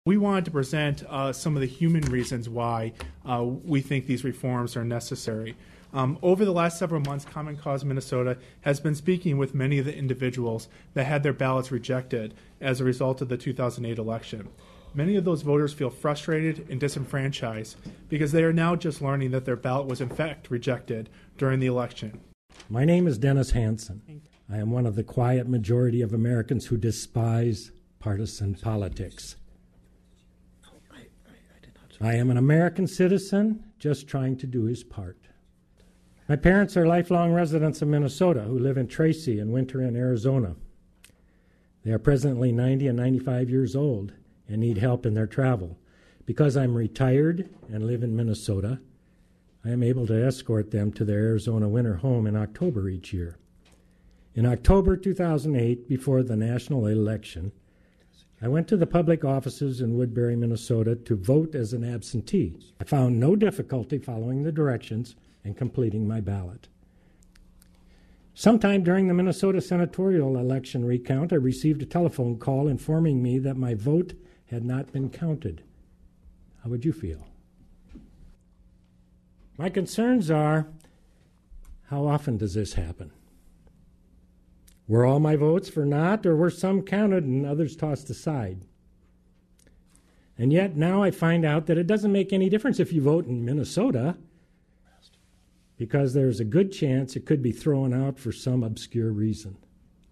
We wanted to present some of the human reasons why we think these reforms are necessary. Over the last several months, Common Cause Minnesota has been speaking with many of the individuals that had their ballots rejected as a result of the 2008 election. Many of those voters feel frustrated and disenfranchised because they are now just learning that their ballot was in fact rejected during the election. My name is Dennis Hansen. I am one of the quiet majority of Americans who despise partisan politics. I am an American citizen just trying to do his part. My parents are lifelong residents of Minnesota who live in Tracy and winter in Arizona. They are presently 90 and 95 years old and need help in their travel. Because I'm retired and live in Minnesota, I am able to escort them to their Arizona winter home in October each year. In October 2008, before the national election, I went to the public offices in Woodbury, Minnesota to vote as an absentee. I found no difficulty following the directions and completing my ballot. Sometime during the Minnesota senatorial election recount, I received a telephone call informing me that my vote had not been counted. How would you feel? My concerns are, how often does this happen? Were all my votes for not, or were some counted and others tossed aside? And yet now I find out that it doesn't make any difference if you vote in Minnesota, because there's a good chance it could be thrown out for some obscure reason.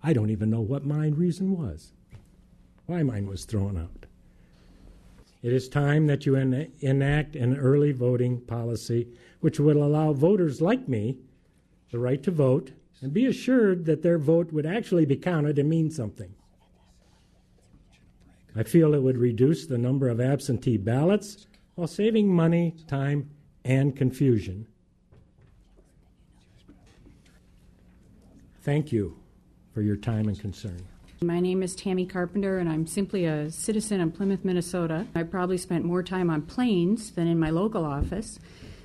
I don't even know what my reason was, why mine was thrown out. It is time that you enact an early voting policy which would allow voters like me the right to vote and be assured that their vote would actually be counted and mean something. I feel it would reduce the number of absentee ballots while saving money, time, and confusion. Thank you for your time and concern. My name is Tammy Carpenter, and I'm simply a citizen in Plymouth, Minnesota. I probably spent more time on planes than in my local office,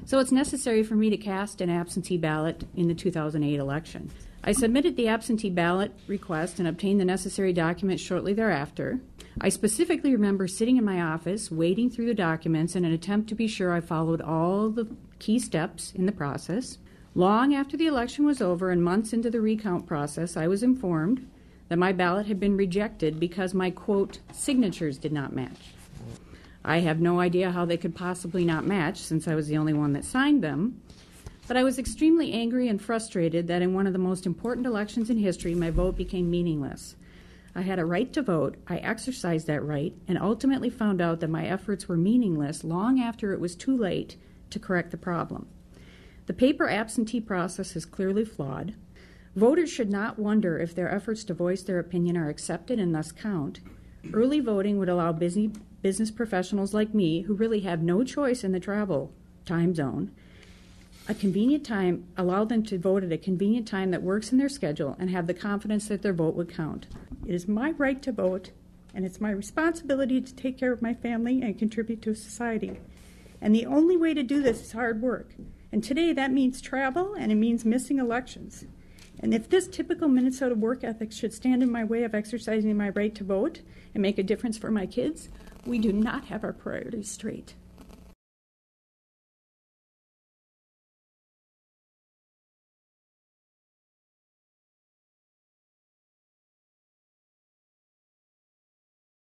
so it's necessary for me to cast an absentee ballot in the 2008 election. I submitted the absentee ballot request and obtained the necessary documents shortly thereafter. I specifically remember sitting in my office, wading through the documents in an attempt to be sure I followed all the key steps in the process. Long after the election was over and months into the recount process, I was informed that my ballot had been rejected because my, quote, signatures did not match. I have no idea how they could possibly not match since I was the only one that signed them, but I was extremely angry and frustrated that in one of the most important elections in history, my vote became meaningless. I had a right to vote, I exercised that right, and ultimately found out that my efforts were meaningless long after it was too late to correct the problem. The paper absentee process is clearly flawed. Voters should not wonder if their efforts to voice their opinion are accepted and thus count. Early voting would allow business professionals like me, who really have no choice in the travel time zone, allow them to vote at a convenient time that works in their schedule and have the confidence that their vote would count. It is my right to vote, and it's my responsibility to take care of my family and contribute to society. And the only way to do this is hard work. And today that means travel, and it means missing elections. And if this typical Minnesota work ethic should stand in my way of exercising my right to vote and make a difference for my kids, we do not have our priorities straight.